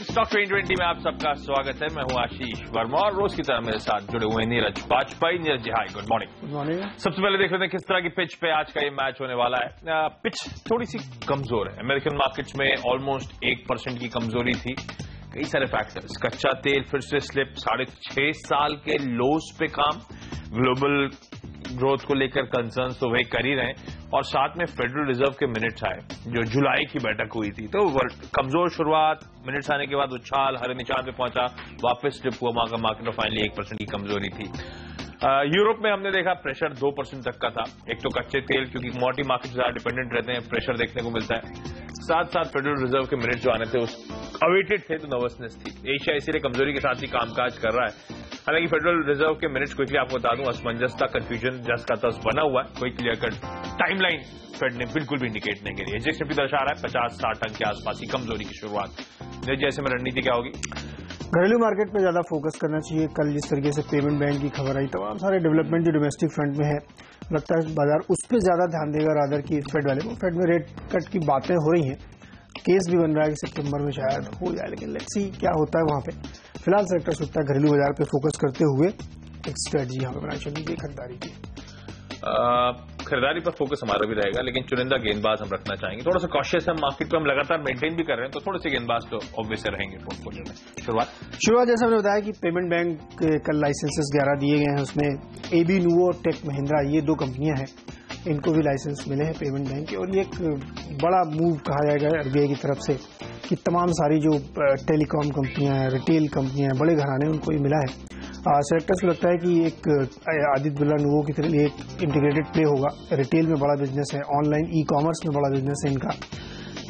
Morning stock 2020 में आप सबका स्वागत है। मैं हूं आशीष वर्मा और रोज की तरह मेरे साथ जुड़े हुए नीरज बाजपेयी। नीरज जी, हाय, गुड मॉर्निंग। Good morning. सबसे पहले देख लेते हैं किस तरह की पिच पे आज का ये मैच होने वाला है। पिच थोड़ी सी कमजोर है। अमेरिकन मार्केट्स में ऑलमोस्ट 1% की कमजोरी थी। कई सारे फैक्टर्स, कच्चा तेल फिर से स्लिप, 6.5 साल के लोस पे काम, ग्लोबल ग्रोथ को लेकर कंसर्न्स तो वही कर ही रहे हैं, और साथ में फेडरल रिजर्व के मिनट्स आए जो जुलाई की बैठक हुई थी। तो कमजोर शुरुआत, मिनट्स आने के बाद उछाल, हरे निशान पे पहुंचा, वापस डिप हुआ मार्केट और फाइनली 1% की कमजोरी थी। यूरोप में हमने देखा प्रेशर 2% तक का था। एक तो कच्चे तेल, क्योंकि कमोडिटी मार्केट ज्यादा डिपेंडेंट रहते हैं, प्रेशर देखने को मिलता है। साथ साथ फेडरल रिजर्व के मिनट जो आने थे उस अवेटेड थे, तो नर्वसनेस थी। एशिया इसीलिए कमजोरी के साथ ही कामकाज कर रहा है। हालांकि फेडरल रिजर्व के मिनट्स क्विकली आपको बता दूं, असमंजसता, कंफ्यूजन जस का तस बना हुआ है। कोई क्लियर कट टाइमलाइन फेड ने बिल्कुल भी इंडिकेट नहीं करी है। एचएसएपी दर्शा रहा है 50-60 अंक के आसपास की कमजोरी की शुरुआत। जैसे में रणनीति क्या होगी? घरेलू मार्केट पे ज्यादा फोकस करना चाहिए। कल जिस तरीके से पेमेंट बैंक की खबर आई, तमाम सारे डेवलपमेंट जो डोमेस्टिक फ्रंट में है, लगता है बाजार उस पर ज्यादा ध्यान देगा रादर की फेड वाले को। फेड में रेट कट की बातें हो रही हैं, केस भी बन रहा है कि सितंबर में शायद हो जाए, लेकिन लेट्स सी क्या होता है वहां पे। फिलहाल सेक्टर सोचता है घरेलू बाजार पे फोकस करते हुए एक स्ट्रेटजी यहाँ पे बनानी चाहिए खरीदारी की। खरीदारी पर फोकस हमारा भी रहेगा, लेकिन चुनिंदा गेंदबाज हम रखना चाहेंगे। थोड़ा सा कॉशियस है मार्केट पे, हम लगातार मेंटेन भी कर रहे हैं, तो थोड़े से गेंदबाज तो ऑब्वियस रहेंगे पोर्टफोलियो में। शुरुआत जैसा हमने बताया कि पेमेंट बैंक कल लाइसेंसेस 11 दिए गए हैं। उसमें एबी नुवो और टेक महिंद्रा, ये दो कंपनियां हैं, इनको भी लाइसेंस मिले हैं पेमेंट बैंक के। और ये एक बड़ा मूव कहा जाएगा आरबीआई की तरफ से कि तमाम सारी जो टेलीकॉम कंपनियां हैं, रिटेल कंपनियां हैं, बड़े घराने, उनको ये मिला है। सेलेक्टर्स को लगता है कि एक आदित्य बिरला नुवो की तरह एक इंटीग्रेटेड प्ले होगा। रिटेल में बड़ा बिजनेस है, ऑनलाइन ई कॉमर्स में बड़ा बिजनेस है इनका।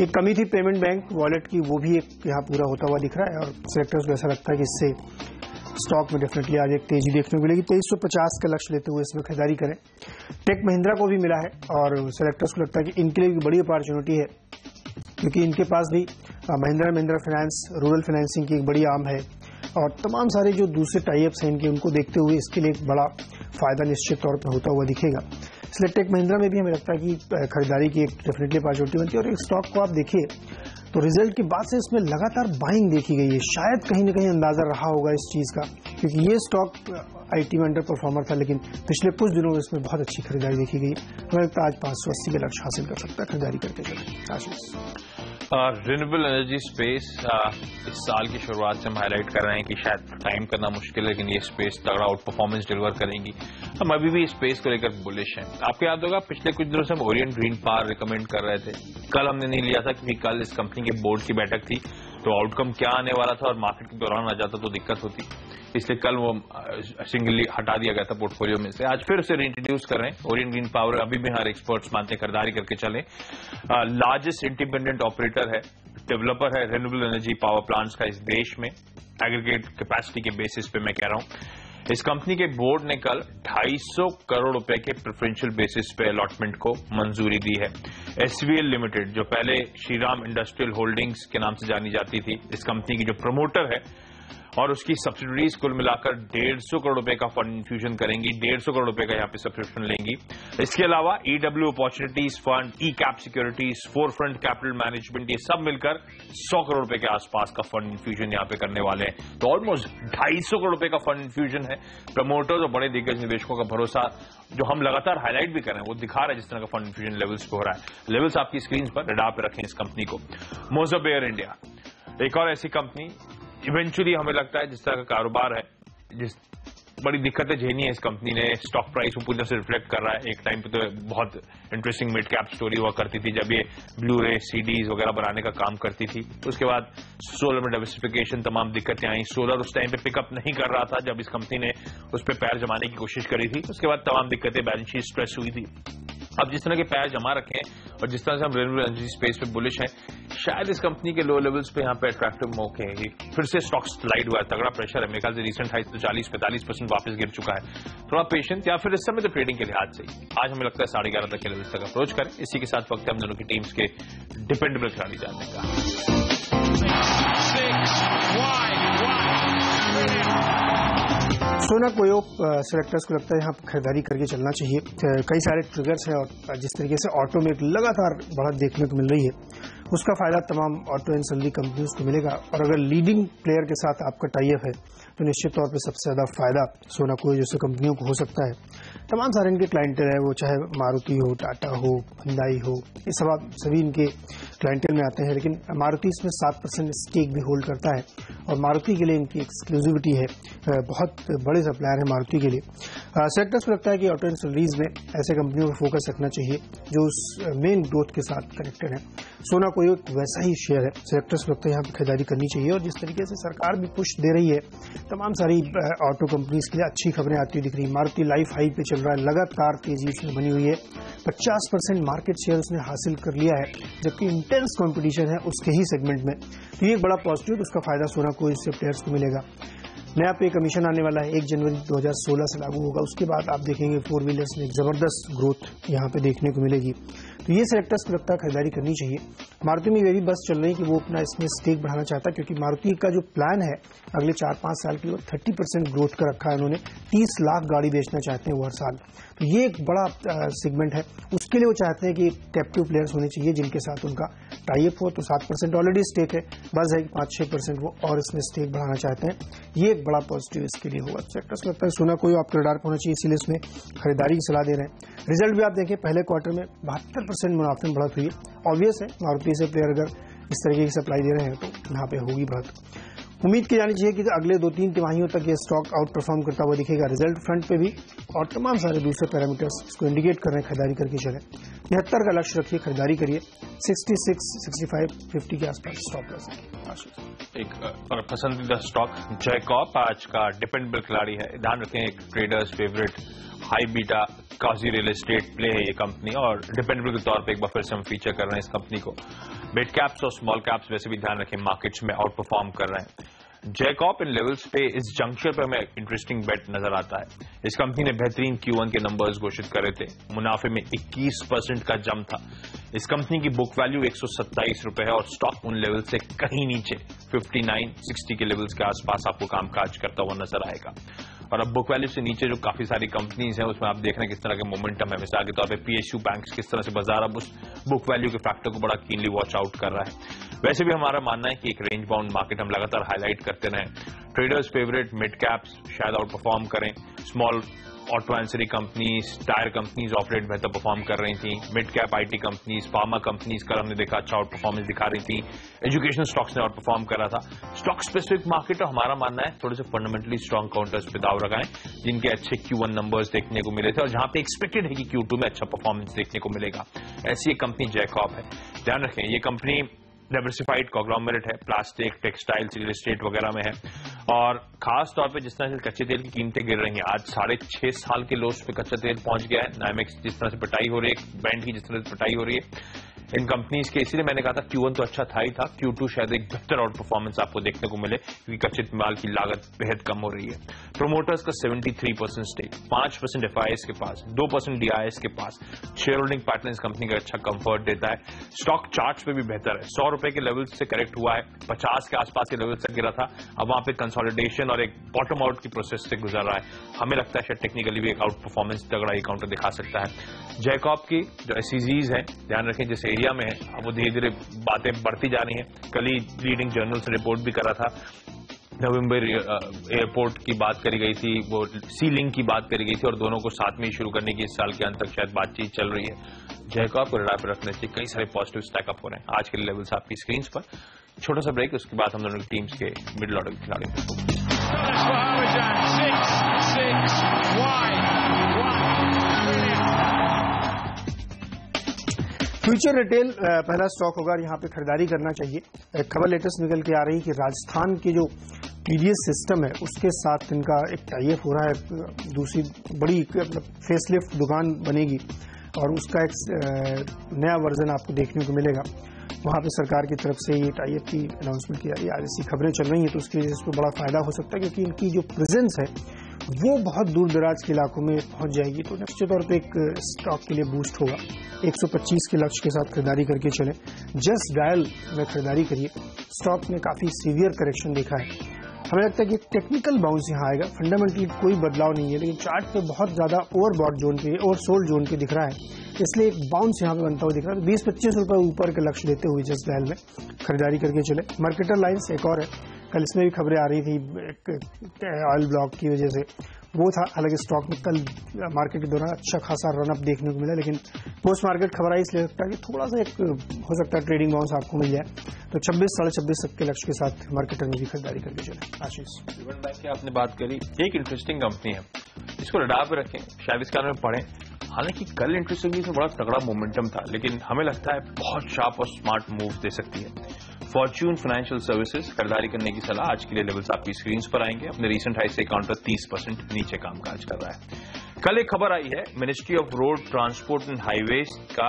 एक कमी थी पेमेंट बैंक वॉलेट की, वो भी एक यहाँ पूरा होता हुआ दिख रहा है। और सेलेक्टर्स को ऐसा लगता है कि इससे स्टॉक में डेफिनेटली आज एक तेजी देखने को मिलेगी। 2350 का लक्ष्य लेते हुए इसमें खरीदारी करें। टेक महिंद्रा को भी मिला है और सेलेक्टर्स को लगता है कि इनके लिए भी बड़ी अपॉर्चुनिटी है, क्योंकि इनके पास भी महिंद्रा फाइनेंस, रूरल फाइनेंसिंग की एक बड़ी आर्म है, और तमाम सारे जो दूसरे टाइप्स हैं इनके, उनको देखते हुए इसके लिए एक बड़ा फायदा निश्चित तौर पर होता हुआ दिखेगा। इसलिए टेक महिंद्रा में भी हमें लगता है कि खरीदारी की एक डेफिनेटली अपॉर्चुनिटी बनती है। और एक स्टॉक को आप देखिए तो रिजल्ट के बाद से इसमें लगातार बाइंग देखी गई है। शायद कहीं ना कहीं अंदाजा रहा होगा इस चीज का, क्योंकि ये स्टॉक आईटी में अंडर परफॉर्मर था, लेकिन पिछले कुछ दिनों में इसमें बहुत अच्छी खरीदारी देखी गई। हमें लगता है आज 580 का लक्ष्य हासिल कर सकता है खरीदारी करके चले। आशीष, रिन्यूएबल एनर्जी स्पेस इस साल की शुरुआत से हम हाईलाइट कर रहे हैं कि शायद टाइम करना मुश्किल है, लेकिन ये स्पेस तगड़ा आउट परफॉर्मेंस डिलीवर करेंगी। हम अभी भी इस स्पेस को लेकर बुलिश हैं। आपको याद होगा पिछले कुछ दिनों से हम ओरिएंट ग्रीन पावर रिकमेंड कर रहे थे। कल हमने नहीं लिया था क्योंकि कल इस कंपनी के बोर्ड की बैठक थी, तो आउटकम क्या आने वाला था और मार्केट के दौरान आ जाता तो दिक्कत होती, इसलिए कल वो सिंगली हटा दिया गया था पोर्टफोलियो में से। आज फिर उसे रीइंट्रोड्यूस कर रहे हैं। ओरिएंट ग्रीन पावर अभी भी हर एक्सपर्ट्स मानते हैं खरीदारी करके चले। लार्जेस्ट इंडिपेंडेंट ऑपरेटर है, डेवलपर है रिन्यूएबल एनर्जी पावर प्लांट्स का इस देश में, एग्रीगेट कैपेसिटी के बेसिस पे मैं कह रहा हूं। इस कंपनी के बोर्ड ने कल 250 करोड़ रुपए के प्रेफरेंशियल बेसिस पे अलॉटमेंट को मंजूरी दी है। एसवीएल लिमिटेड, जो पहले श्रीराम इंडस्ट्रियल होल्डिंग्स के नाम से जानी जाती थी, इस कंपनी की जो प्रमोटर है और उसकी सब्सिडरीज कुल मिलाकर 150 करोड़ रुपए का फंड इन्फ्यूजन करेंगी, 150 करोड़ रुपए का यहां पे सब्सक्रिप्शन लेंगी। इसके अलावा EW opportunities fund, E cap securities, forefront capital management, ये सब मिलकर 100 करोड़ रुपए के आसपास का फंड इन्फ्यूजन यहां पे करने वाले हैं। तो ऑलमोस्ट 250 करोड़ रुपए का फंड इन्फ्यूजन है। प्रमोटर्स और बड़े दिग्गज निवेशकों का भरोसा जो हम लगातार हाईलाइट भी कर रहे हैं, वो दिखा रहा है जिस तरह का फंड इन्फ्यूजन लेवल्स पे हो रहा है। लेवल्स आपकी स्क्रीन पर रडार पे रखें इस कंपनी को। मोज़रबेयर इंडिया, एक और ऐसी कंपनी, इवेंचुअली हमें लगता है जिस तरह का कारोबार है, जिस बड़ी दिक्कतें झेली है इस कंपनी ने, स्टॉक प्राइस को पूरी तरह से रिफ्लेक्ट कर रहा है। एक टाइम पे तो बहुत इंटरेस्टिंग मिड कैप स्टोरी हुआ करती थी जब ये ब्लू रे सीडीज वगैरह बनाने का काम करती थी। उसके बाद सोलर में डाइवर्सिफिकेशन, तमाम दिक्कतें आई। सोलर उस टाइम पे पिकअप नहीं कर रहा था जब इस कंपनी ने उस पर पैर जमाने की कोशिश करी थी। उसके बाद तमाम दिक्कतें, बैलेंस शीट स्ट्रेस हुई थी। अब जिस तरह के पैर जमा रखे हैं और जिस तरह से हम रिन्यूएबल एनर्जी स्पेस पे बुलिश हैं, शायद इस कंपनी के लो लेवल्स पे यहाँ पे अट्रैक्टिव मौके हैं। फिर से स्टॉक स्लाइड हुआ है, तगड़ा प्रेशर है। मेरे ख्याल से रिसेंट हाई तो 40-45% वापस गिर चुका है। थोड़ा पेशेंस या फिर इस समय तो ट्रेडिंग के लिहाज से आज हमें लगता है 11:30 तक के लेवल्स तक अप्रोच करें। इसी के साथ वक्त हम दोनों की टीम्स के डिपेंडेबल खिलाड़ी जानने का। सोना कोयोप सेलेक्टर्स को लगता है यहाँ खरीदारी करके चलना चाहिए। कई सारे ट्रिगर्स हैं और जिस तरीके से ऑटो में लगातार बढ़त देखने को मिल रही है, उसका फायदा तमाम ऑटो एंसिलरी कंपनीज को मिलेगा। और अगर लीडिंग प्लेयर के साथ आपका टाई अप है तो निश्चित तौर पे सबसे ज्यादा फायदा सोना कोई जैसे कंपनियों को हो सकता है। तमाम सारे इनके क्लाइंटेल है, वो चाहे मारुति हो, टाटा हो, हिंदाई हो, ये सभी इनके क्लाइंटेल में आते हैं। लेकिन मारुति इसमें 7% स्टेक भी होल्ड करता है और मारुति के लिए इनकी एक्सक्लूसिविटी है, बहुत बड़े सप्लायर है मारुति के लिए। सेक्टर्स को लगता है कि ऑटो एंसिलरीज में ऐसे कंपनियों को फोकस रखना चाहिए जो उस मेन ग्रोथ के साथ कनेक्टेड है। सोना कोई एक वैसा ही शेयर है, सेक्टर्स को लगता है यहाँ पर खरीदारी करनी चाहिए। और जिस तरीके से सरकार भी पुश दे रही है, तमाम सारी ऑटो कंपनीज के लिए अच्छी खबरें आती हुई दिख रही है। मारुति लाइफ हाई पे चल रहा है, लगातार तेजी उसमें बनी हुई है, 50% मार्केट शेयर उसने हासिल कर लिया है, जबकि इंटेंस कंपटीशन है उसके ही सेगमेंट में। तो ये एक बड़ा पॉजिटिव, उसका फायदा सोना को इससे प्लेयर्स को मिलेगा। नया पे कमीशन आने वाला है, 1 जनवरी 2016 से लागू होगा। उसके बाद आप देखेंगे 4 व्हीलर्स में एक जबरदस्त ग्रोथ यहाँ पे देखने को मिलेगी। तो ये सेक्टर्स को लगता है खरीदारी करनी चाहिए। मारुति में ये भी बस चल रही है कि वो अपना इसमें स्टेक बढ़ाना चाहता है, क्योंकि मारुति का जो प्लान है अगले 4-5 साल के लिए 30% ग्रोथ का रखा है उन्होंने। 30 लाख गाड़ी बेचना चाहते हैं वो हर साल। तो ये एक बड़ा सेगमेंट है, उसके लिए वो चाहते हैं कि कैप्टिव प्लेयर्स होने चाहिए जिनके साथ उनका टाई अप हो। तो 7% ऑलरेडी स्टेक है, बस है 5-6% वो और इसमें स्टेक बढ़ाना चाहते हैं। ये एक बड़ा पॉजिटिव इसके लिए होगा। सेक्टर्स लगता है सोना कोई आपके रडार पर होना चाहिए, इसीलिए इसमें खरीदारी की सलाह दे रहे हैं। रिजल्ट भी आप देखें, पहले क्वार्टर में 72% मुनाफे में बढ़त हुई है। ऑब्वियस है मारुति से प्लेयर अगर इस तरीके की सप्लाई दे रहे हैं तो यहाँ पे होगी बढ़त। उम्मीद की जानी चाहिए कि अगले 2-3 तिमाहियों तक ये स्टॉक आउट परफॉर्म करता हुआ दिखेगा रिजल्ट फ्रंट पे भी, और तमाम सारे दूसरे पैरामीटर्स इसको इंडिकेट कर रहे हैं खरीदारी करके चले। 73 का लक्ष्य रखिए, खरीदारी करिए। 66, 65, 50 के आसपास स्टॉप लॉस है। एक और पसंदीदा स्टॉक जैकॉब आज का डिपेंडेबल खिलाड़ी है। ध्यान रखें, एक ट्रेडर्स फेवरेट हाई बीटा काजी रियल एस्टेट प्ले है ये कंपनी, और डिपेंडेबल के तौर पे एक बार फिर से हम फीचर कर रहे हैं इस कंपनी को। मिड कैप्स और स्मॉल कैप्स वैसे भी ध्यान रखें मार्केट्स में आउट परफॉर्म कर रहे हैं। जैकॉब इन लेवल्स पे इस जंक्शन पे हमें इंटरेस्टिंग बेट नजर आता है। इस कंपनी ने बेहतरीन Q1 के नंबर्स घोषित करे थे, मुनाफे में 21% का जंप था। इस कंपनी की बुक वैल्यू 127 रुपए है और स्टॉक उन लेवल से कहीं नीचे 59-60 के लेवल्स के आसपास आपको कामकाज करता हुआ नजर आएगा। और अब बुक वैल्यू से नीचे जो काफी सारी कंपनीज हैं उसमें आप देख रहे हैं किस तरह के मोमेंटम है। मिसाल के तौर पे PSU बैंक्स किस तरह से बाजार अब उस बुक वैल्यू के फैक्टर को बड़ा कीनली वॉच आउट कर रहा है। वैसे भी हमारा मानना है कि एक रेंज बाउंड मार्केट हम लगातार हाईलाइट करते रहें। ट्रेडर्स फेवरेट मिड कैप्स शायद आउट परफॉर्म करें, small auto ancillary companies, tyre companies operate बेहतर परफॉर्म कर रही थी, mid cap IT companies, pharma companies का हमने देखा अच्छा आउट परफॉर्मेंस दिखा रही थी, एजुकेशन स्टॉक्स ने आउट परफॉर्म करा था। स्टॉक स्पेसिफिक मार्केट हमारा मानना है थोड़े से फंडामेंटली स्ट्रॉन्ग काउंटर्स पे दाव लगाएं जिनके अच्छे Q1 नंबर्स देखने को मिले थे और जहां पे एक्सपेक्टेड है कि Q2 में अच्छा परफॉर्मेंस देखने को मिलेगा। ऐसी एक कंपनी जैकॉब है। ध्यान रखें ये कंपनी डाइवर्सिफाइड कॉन्ग्लोमरेट है, प्लास्टिक, टेक्सटाइल्स, रियल एस्टेट वगैरह में है। और खास तौर पे जिस तरह से कच्चे तेल की कीमतें गिर रही हैं, आज 6.5 साल के लोस पे कच्चा तेल पहुंच गया है। नाइमेक्स जिस तरह से पिटाई हो रही है, बैंड की जिस तरह से पिटाई हो रही है इन कंपनीज के, इसीलिए मैंने कहा था Q1 तो अच्छा था ही था, Q2 शायद एक बेहतर आउट परफॉर्मेंस आपको देखने को मिले क्योंकि कच्चे माल की लागत बेहद कम हो रही है। प्रोमोटर्स का 73% स्टेक, 5% FIS के पास, 2% DIS के पास, शेयर होल्डिंग पैटर्न इस कंपनी का अच्छा कंफर्ट देता है। स्टॉक चार्ट्स पे भी बेहतर है, 100 रुपए के लेवल से करेक्ट हुआ है, 50 के आसपास के लेवल से गिरा था, अब वहां पे कंसोलिडेशन और एक बॉटम आउट की प्रोसेस से गुजर रहा है। हमें लगता है शायद टेक्निकली भी एक आउट परफॉर्मेंस तगड़ा ही काउंटर दिखा सकता है। जैकॉब की जो SEZs है, ध्यान रखें जिस एरिया में है अब वो धीरे धीरे बातें बढ़ती जा रही हैं। कल ही लीडिंग जर्नल से रिपोर्ट भी करा था, नवंबर एयरपोर्ट की बात करी गई थी, वो सी लिंक की बात करी गई थी और दोनों को साथ में ही शुरू करने की इस साल के अंत तक शायद बातचीत चल रही है। जैकॉब को रडार पर रखने से कई सारे पॉजिटिव स्टैकअप हो रहे हैं। आज के लेवल्स आपकी स्क्रीन पर। छोटा सा ब्रेक, उसके बाद हम दोनों टीम्स के मिडिल ऑर्डर के खिलाड़ी फ्यूचर रिटेल पहला स्टॉक होगा और यहाँ पे खरीदारी करना चाहिए। खबर लेटेस्ट निकल के आ रही कि राजस्थान के जो PDS सिस्टम है उसके साथ इनका एक टाई अप हो रहा है। दूसरी बड़ी फेसलिफ्ट दुकान बनेगी और उसका एक नया वर्जन आपको देखने को मिलेगा। वहाँ पे सरकार की तरफ से ये टाई अप की अनाउंसमेंट की जा रही है। आज ऐसी खबरें चल रही हैं तो उसकी वजह से इसको बड़ा फायदा हो सकता है क्योंकि इनकी जो प्रेजेंस है वो बहुत दूर दराज के इलाकों में पहुंच जाएगी। तो निश्चित तौर पे एक स्टॉक के लिए बूस्ट होगा। 125 के लक्ष्य के साथ खरीदारी करके चलें। जस्ट डायल में खरीदारी करिए। स्टॉक में काफी सीवियर करेक्शन देखा है। हमें लगता है कि टेक्निकल बाउंस यहाँ आएगा, फंडामेंटली कोई बदलाव नहीं है, लेकिन चार्ट पे बहुत ज्यादा ओवरबॉट जोन पे, ओवरसोल्ड जोन पे दिख रहा है। इसलिए एक बाउंस यहाँ पे बनता हुआ दिख रहा है। 20-25 रुपए ऊपर के लक्ष्य लेते हुए जस्ट डायल में खरीदारी करके चले। मार्केटर लाइन्स एक और है, कल इसमें भी खबरें आ रही थी ऑयल ब्लॉक की वजह से, वो था। हालांकि स्टॉक में कल मार्केट के दौरान अच्छा खासा रनअप देखने को मिला, लेकिन पोस्ट मार्केट खबर आई इसलिए लगता है कि थोड़ा सा एक हो सकता है ट्रेडिंग बाउंस आपको मिल जाए। तो 26-26.5 तक के लक्ष्य के साथ मार्केटर में भी खरीदारी करके चले। आशीष, पेमेंट बैंक की आपने बात करी, एक इंटरेस्टिंग कंपनी है, इसको रडार पे रखें, शायद इसके बारे में पढ़ें। हालांकि कल इंटरेस्ट रेट में बड़ा तगड़ा मोमेंटम था, लेकिन हमें लगता है बहुत शार्प और स्मार्ट मूव दे सकती है। फॉर्च्यून फाइनेंशियल सर्विसेज खरीदारी करने की सलाह। आज के लिए लेवल्स आपकी स्क्रीन पर आएंगे। अपने रीसेंट हाई से काउंटर 30% नीचे कामकाज कर रहा है। कल एक खबर आई है ministry of road transport and highways का,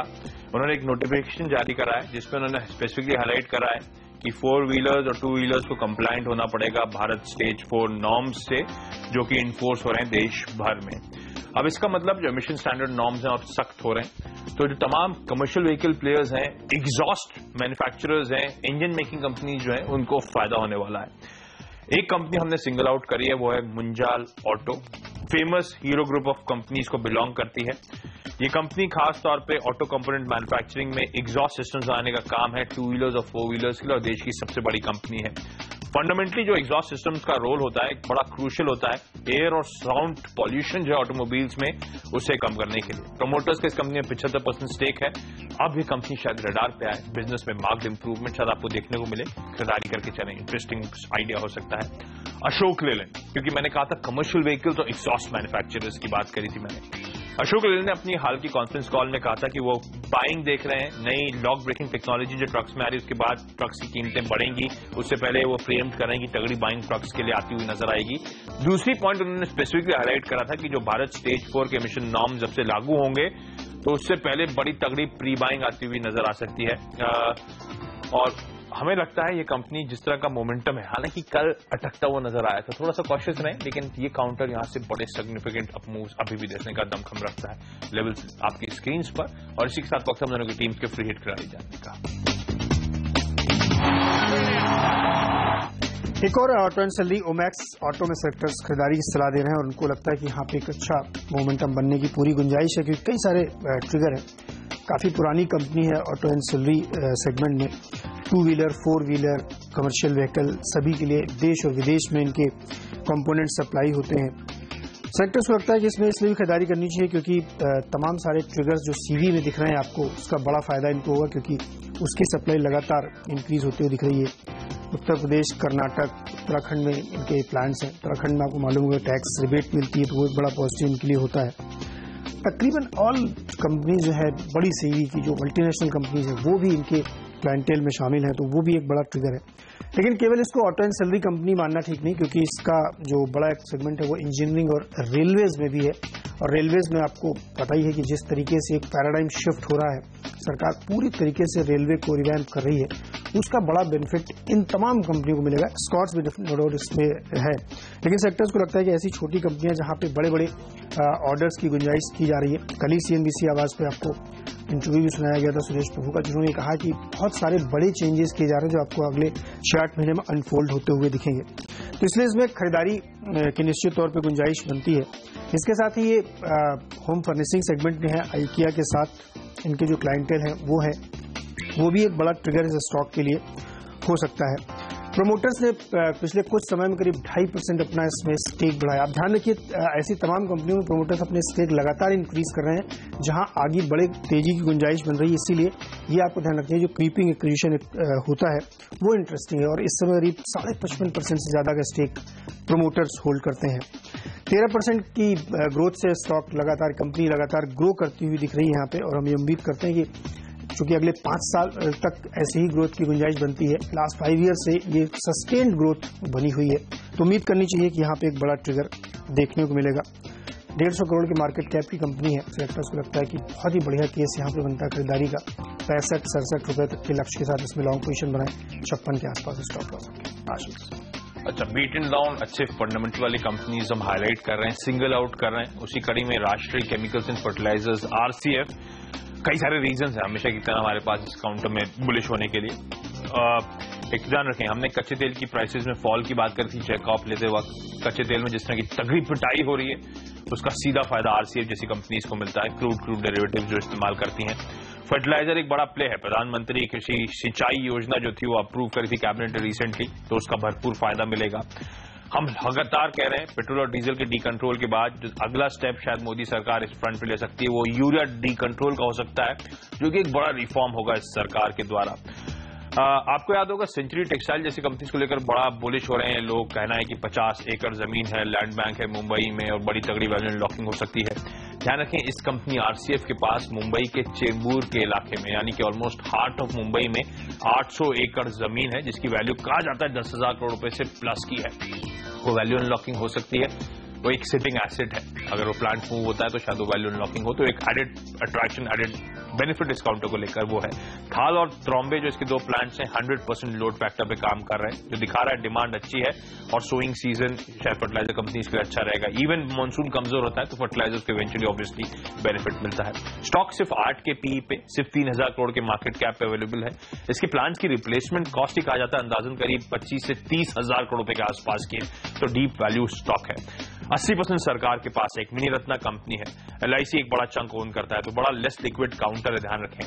उन्होंने एक नोटिफिकेशन जारी करा है जिसमें उन्होंने स्पेसिफिकली हाईलाइट करा है कि 4 व्हीलर्स और 2 व्हीलर्स को कंप्लायंट होना पड़ेगा भारत स्टेज 4 नॉर्म्स से, जो कि इन्फोर्स हो रहे हैं देश भर में। अब इसका मतलब जो एमिशन स्टैंडर्ड नॉर्म्स हैं और सख्त हो रहे हैं, तो जो तमाम कमर्शियल व्हीकल प्लेयर्स हैं, एग्जॉस्ट मैन्युफैक्चरर्स हैं, इंजन मेकिंग कंपनीज जो हैं, उनको फायदा होने वाला है। एक कंपनी हमने सिंगल आउट करी है, वो है Munjal auto. Famous hero group of companies को बिलोंग करती है। ये कंपनी खास तौर पे ऑटो कंपोनेंट मैन्युफैक्चरिंग में एग्जॉस्ट सिस्टम्स बनाने का काम है 2 व्हीलर्स और 4 व्हीलर्स के लिए, और देश की सबसे बड़ी कंपनी है। फंडामेंटली जो एग्जॉस्ट सिस्टम्स का रोल होता है बड़ा क्रूशियल होता है एयर और साउंड पॉल्यूशन जो है ऑटोमोबाइल्स में, उसे कम करने के लिए। प्रमोटर्स का इस कंपनी में 75% स्टेक है। अब ये कंपनी शायद रडार पे आए, बिजनेस में मार्क्ड इंप्रूवमेंट शायद आपको देखने को मिले, खरीदारी करके चलें। इंटरेस्टिंग आइडिया हो सकता है। अशोक लेलैंड, क्योंकि मैंने कहा था कमर्शियल व्हीकल तो एग्जॉस्ट मैन्युफैक्चरर्स की बात करी थी मैंने। अशोक लेलैंड ने अपनी हाल की कॉन्फ्रेंस कॉल में कहा था कि वो बाइंग देख रहे हैं, नई लॉक ब्रेकिंग टेक्नोलॉजी जो ट्रक्स में आ रही है, उसके बाद ट्रक्स की कीमतें बढ़ेंगी, उससे पहले वो फ्रेम्ड करेंगी, तगड़ी बाइंग ट्रक्स के लिए आती हुई नजर आएगी। दूसरी पॉइंट उन्होंने स्पेसिफिकली हाईलाइट करा था कि जो भारत स्टेज 4 के एमिशन नॉर्म जब से लागू होंगे तो उससे पहले बड़ी तगड़ी प्री बाइंग आती हुई नजर आ सकती है। और हमें लगता है ये कंपनी जिस तरह का मोमेंटम है, हालांकि कल अटकता हुआ नजर आया था, थोड़ा सा कॉशियस रहें, लेकिन ये काउंटर यहां से बड़े सिग्निफिकेंट अप मूव्स अभी भी देखने का दमखम रखता है। लेवल्स आपकी स्क्रीन पर, और इसी के साथ वक्त हम दोनों की टीम के फ्री हिट कराई जाने का। एक और auto and salary Omaxe auto में सेक्टर्स खरीदारी की सलाह दे रहे हैं, और उनको लगता है कि यहाँ पे एक अच्छा मोमेंटम बनने की पूरी गुंजाइश है, क्योंकि कई सारे ट्रिगर हैं। काफी पुरानी कंपनी है ऑटो एंड सैलरी सेगमेंट में। 2 व्हीलर 4 व्हीलर कमर्शियल व्हीकल सभी के लिए देश और विदेश में इनके कंपोनेंट सप्लाई होते हैं। सेक्टर्स को लगता है कि इसमें इसलिए भी खरीदारी करनी चाहिए क्योंकि तमाम सारे ट्रिगर्स जो सीवी में दिख रहे हैं आपको, उसका बड़ा फायदा इनको होगा, क्योंकि उसकी सप्लाई लगातार इंक्रीज होती हुई दिख रही है। उत्तर प्रदेश, कर्नाटक, उत्तराखंड में इनके प्लांट्स हैं। उत्तराखंड में आपको मालूम होगा टैक्स रिबेट मिलती है, तो वो एक बड़ा पॉजिटिव इनके लिए होता है। तकरीबन ऑल कंपनी जो है बड़ी सीवी की, जो मल्टीनेशनल कंपनीज है, वो भी इनके क्लाइंटेल में शामिल है, तो वो भी एक बड़ा ट्रिगर है। लेकिन केवल इसको ऑटो एंड सैलरी कंपनी मानना ठीक नहीं, क्योंकि इसका जो बड़ा एक सेगमेंट है वो इंजीनियरिंग और रेलवेज में भी है। और रेलवेज में आपको पता ही है कि जिस तरीके से एक पैराडाइम शिफ्ट हो रहा है, सरकार पूरी तरीके से रेलवे को रिवैम्प कर रही है, उसका बड़ा बेनिफिट इन तमाम कंपनियों को मिलेगा। स्कॉट्स भी नो डाउट इसमें है, लेकिन सेक्टर्स को लगता है कि ऐसी छोटी कंपनियां जहां पे बड़े बड़े ऑर्डर्स की गुंजाइश की जा रही है। कल ही CNBC आवाज पे आपको इंटरव्यू भी सुनाया गया था सुरेश प्रभु का, जिन्होंने कहा कि बहुत सारे बड़े चेंजेस किए जा रहे हैं जो आपको अगले 6-8 महीने में अनफोल्ड होते हुए दिखेंगे। तो इसलिए इसमें खरीदारी की निश्चित तौर पर गुंजाइश बनती है। इसके साथ ही ये होम फर्निशिंग सेगमेंट में है, आइकिया के साथ इनके जो क्लाइंटेल है वो भी एक बड़ा ट्रिगर इस स्टॉक के लिए हो सकता है। प्रोमोटर्स ने पिछले कुछ समय में करीब 2.5% अपना इसमें स्टेक बढ़ाया। आप ध्यान रखिए, ऐसी तमाम कंपनियों में प्रोमोटर्स अपने स्टेक लगातार इंक्रीज कर रहे हैं, जहां आगे बड़े तेजी की गुंजाइश बन रही है। इसीलिए ये आपको ध्यान रखना है, जो क्रीपिंग एक्विजिशन होता है वो इंटरेस्टिंग है, और इस समय करीब 55% से ज्यादा का स्टेक प्रोमोटर्स होल्ड करते हैं। 13% की ग्रोथ से स्टॉक लगातार, कंपनी लगातार ग्रो करती हुई दिख रही है यहाँ पे, और हम ये उम्मीद करते हैं कि चूंकि अगले 5 साल तक ऐसी ही ग्रोथ की गुंजाइश बनती है, लास्ट 5 ईयर से ये सस्टेन्ड ग्रोथ बनी हुई है, तो उम्मीद करनी चाहिए कि यहाँ पे एक बड़ा ट्रिगर देखने को मिलेगा। 150 करोड़ के मार्केट कैप की कंपनी है। सेक्टर्स को लगता है कि बहुत ही बढ़िया केस यहाँ पे बनता है खरीदारी का। 65-67 रुपए तक के लक्ष्य के साथ इसमें लॉन्ग पोजीशन बनाए, 56 के आसपास स्टॉप लॉस है। आशीष, अच्छा, बीट एंड डाउन अच्छे फंडामेंटल वाली कंपनीज हम हाईलाइट कर रहे हैं, सिंगल आउट कर रहे हैं। उसी कड़ी में राष्ट्रीय केमिकल्स एंड फर्टिलाइजर्स RCF, कई सारे रीजंस हैं हमेशा की तरह हमारे पास इस काउंटर में बुलिश होने के लिए। एक ध्यान रखें, हमने कच्चे तेल की प्राइसेस में फॉल की बात करी थी जैकॉप लेते वक्त। कच्चे तेल में जिस तरह की तगड़ी पिटाई हो रही है उसका सीधा फायदा आरसीएफ जैसी कंपनीज को मिलता है, क्रूड डेरिवेटिव्स जो इस्तेमाल करती हैं। फर्टिलाइजर एक बड़ा प्ले है। प्रधानमंत्री कृषि सिंचाई योजना जो थी वो अप्रूव करी थी कैबिनेट ने रिसेंटली, तो उसका भरपूर फायदा मिलेगा। हम लगातार कह रहे हैं पेट्रोल और डीजल के डीकंट्रोल के बाद जो अगला स्टेप शायद मोदी सरकार इस फ्रंट पे ले सकती है वो यूरिया डीकंट्रोल का हो सकता है, जो कि एक बड़ा रिफॉर्म होगा इस सरकार के द्वारा। आपको याद होगा सेंचुरी टेक्सटाइल जैसी कंपनीज को लेकर बड़ा बुलिश हो रहे हैं लोग। कहना है कि 50 एकड़ जमीन है, लैंड बैंक है मुंबई में और बड़ी तगड़ी वैल्यू अनलॉकिंग हो सकती है। ध्यान रखें, इस कंपनी आरसीएफ के पास मुंबई के चेंबूर के इलाके में यानी कि ऑलमोस्ट हार्ट ऑफ मुंबई में 800 एकड़ जमीन है जिसकी वैल्यू कहा जाता है 10,000 करोड़ रुपए से प्लस की है। वो वैल्यू अनलॉकिंग हो सकती है। वो एक सिटिंग एसेट है, अगर वो प्लांट मूव होता है तो शायद वो वैल्यू अनलॉकिंग हो, तो एक एडेड अट्रैक्शन एडेड बेनिफिट डिस्काउंटर को लेकर वो है। थाल और त्रॉम्बे जो इसके दो प्लांट्स हैं 100% लोड फैक्टर पे काम कर रहे हैं, जो दिखा रहा है डिमांड अच्छी है और सोइंग सीजन शायद फर्टिलाइजर कंपनीज के लिए अच्छा रहेगा। इवन मानसून कमजोर होता है तो फर्टिलाइजर्स को इवेंचुअली ऑब्वियसली बेनिफिट मिलता है। स्टॉक सिर्फ 8 के पीई पे, सिर्फ 3,000 करोड़ के मार्केट कैप पे अवेलेबल है। इसके प्लांट्स की रिप्लेसमेंट कॉस्ट ही कहा जाता है अंदाजन करीब 25 से 30,000 करोड़ रुपए के आसपास की, तो डीप वैल्यू स्टॉक है। 80% सरकार के पास एक मिनी रत्ना कंपनी है। एलआईसी एक बड़ा चंक ओन करता है, तो बड़ा लेस लिक्विड काउंटर है, ध्यान रखें।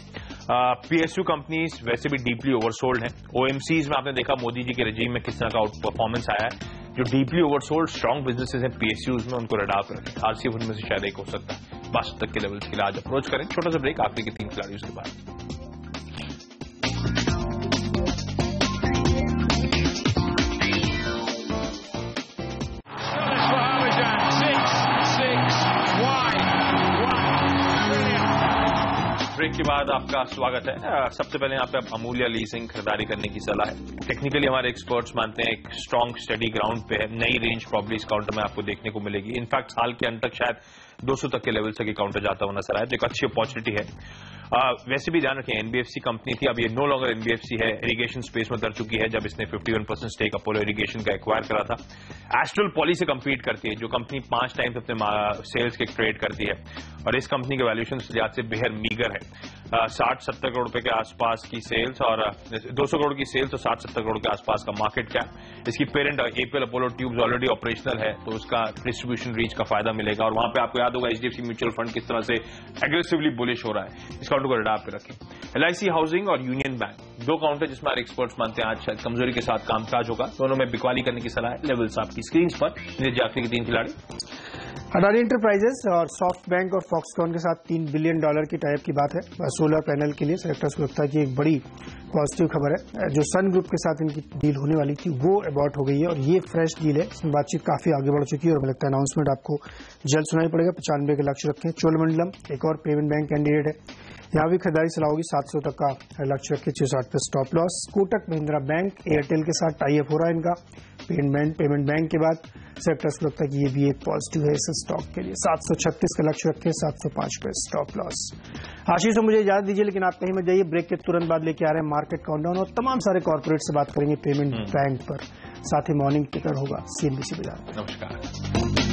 पीएसयू कंपनीज वैसे भी डीपली ओवरसोल्ड है। ओएमसीज में आपने देखा मोदी जी के रेजिम में किस तरह का आउट परफॉर्मेंस आया है। जो डीपली ओवरसोल्ड स्ट्रॉन्ग बिजनेसेस हैं पीएसयूज में, उनको रडार पर रखें। आरसीएफ उनमें से शायद एक हो सकता है। 5 तक के लेवल्स के लिए आज अप्रोच करें। छोटा सा ब्रेक, आखिरी के 3 खिलाड़ियों के बाद। ब्रेक के बाद आपका स्वागत है। सबसे पहले यहाँ पे आप अमूल्य लीजिंग खरीदारी करने की सलाह है। टेक्निकली हमारे एक्सपर्ट्स मानते हैं एक स्ट्रॉन्ग स्टडी ग्राउंड पे है। नई रेंज प्रॉब्ली इस काउंटर में आपको देखने को मिलेगी। इनफैक्ट साल के अंत तक शायद 200 तक के लेवल से काउंटर जाता हुआ नजर आया, तो एक अच्छी अपॉर्चुनिटी है। वैसे भी ध्यान रखें, एनबीएफसी कंपनी थी, अब ये नो लॉन्गर एनबीएफसी है, इरिगेशन स्पेस में उतर चुकी है जब इसने 51% स्टेक अपोलो इरिगेशन का एक्वायर करा था। एस्ट्रल पॉली से कंपीट करती है, जो कंपनी 5 टाइम्स अपने सेल्स के ट्रेड करती है, और इस कंपनी के वैल्यूएशन लिहाज से बेहद मीगर है। 60-70 करोड़ रुपए के आसपास की सेल्स और 200 करोड़ की सेल्स और 60-70 करोड़ के आसपास का मार्केट कैप। इसकी parent APL Apollo tubes already operational है, तो उसका डिस्ट्रीब्यूशन रीच का फायदा मिलेगा। और वहां पे आपको याद होगा एचडीएफसी म्यूचुअल फंड किस तरह से एग्रेसिवली बुलिश हो रहा है। इस काउंटर को रडार पे रखें। एलआईसी हाउसिंग और यूनियन बैंक, 2 काउंटर जिसमें हमारे एक्सपर्ट्स मानते हैं आज शायद कमजोरी के साथ कामकाज होगा। दोनों में बिकवाली करने की सलाह है। लेवल्स आपकी स्क्रीन पर। आखिरी के 3 खिलाड़ी अडानी एंटरप्राइजेस और सॉफ्ट बैंक और फॉक्सकॉन के साथ $3 बिलियन की टाइप की बात है सोलर पैनल के लिए। सेलेक्टर्स को लगता है कि एक बड़ी पॉजिटिव खबर है। जो सन ग्रुप के साथ इनकी डील होने वाली थी वो अबॉर्ट हो गई है और ये फ्रेश डील है। इसमें बातचीत काफी आगे बढ़ चुकी है और मुझे लगता है अनाउंसमेंट आपको जल्द सुनाई पड़ेगा। 95 के लक्ष्य रखें। चोलमंडलम एक और पेमेंट बैंक कैंडिडेट है, यहाँ भी खरीदारी सलाह होगी। 700 तक का लक्ष्य रखें। 660 पे stop loss. Kotak Mahindra bank Airtel के साथ टाई अप हो रहा है इनका पेमेंट बैंक के बाद। सेक्टर्स को लगता है कि ये भी एक पॉजिटिव है इस स्टॉक के लिए। 736 का लक्ष्य रखें। 705 पे स्टॉप लॉस। आशीष, मुझे इजाजत दीजिए, लेकिन आप कहीं मत जाइए। ब्रेक के तुरंत बाद लेके आ रहे हैं मार्केट काउंटडाउन और तमाम सारे कॉर्पोरेट से बात करेंगे पेमेंट बैंक पर। साथ ही मॉर्निंग टिकर होगा सीएनबीसी बाजार। नमस्कार।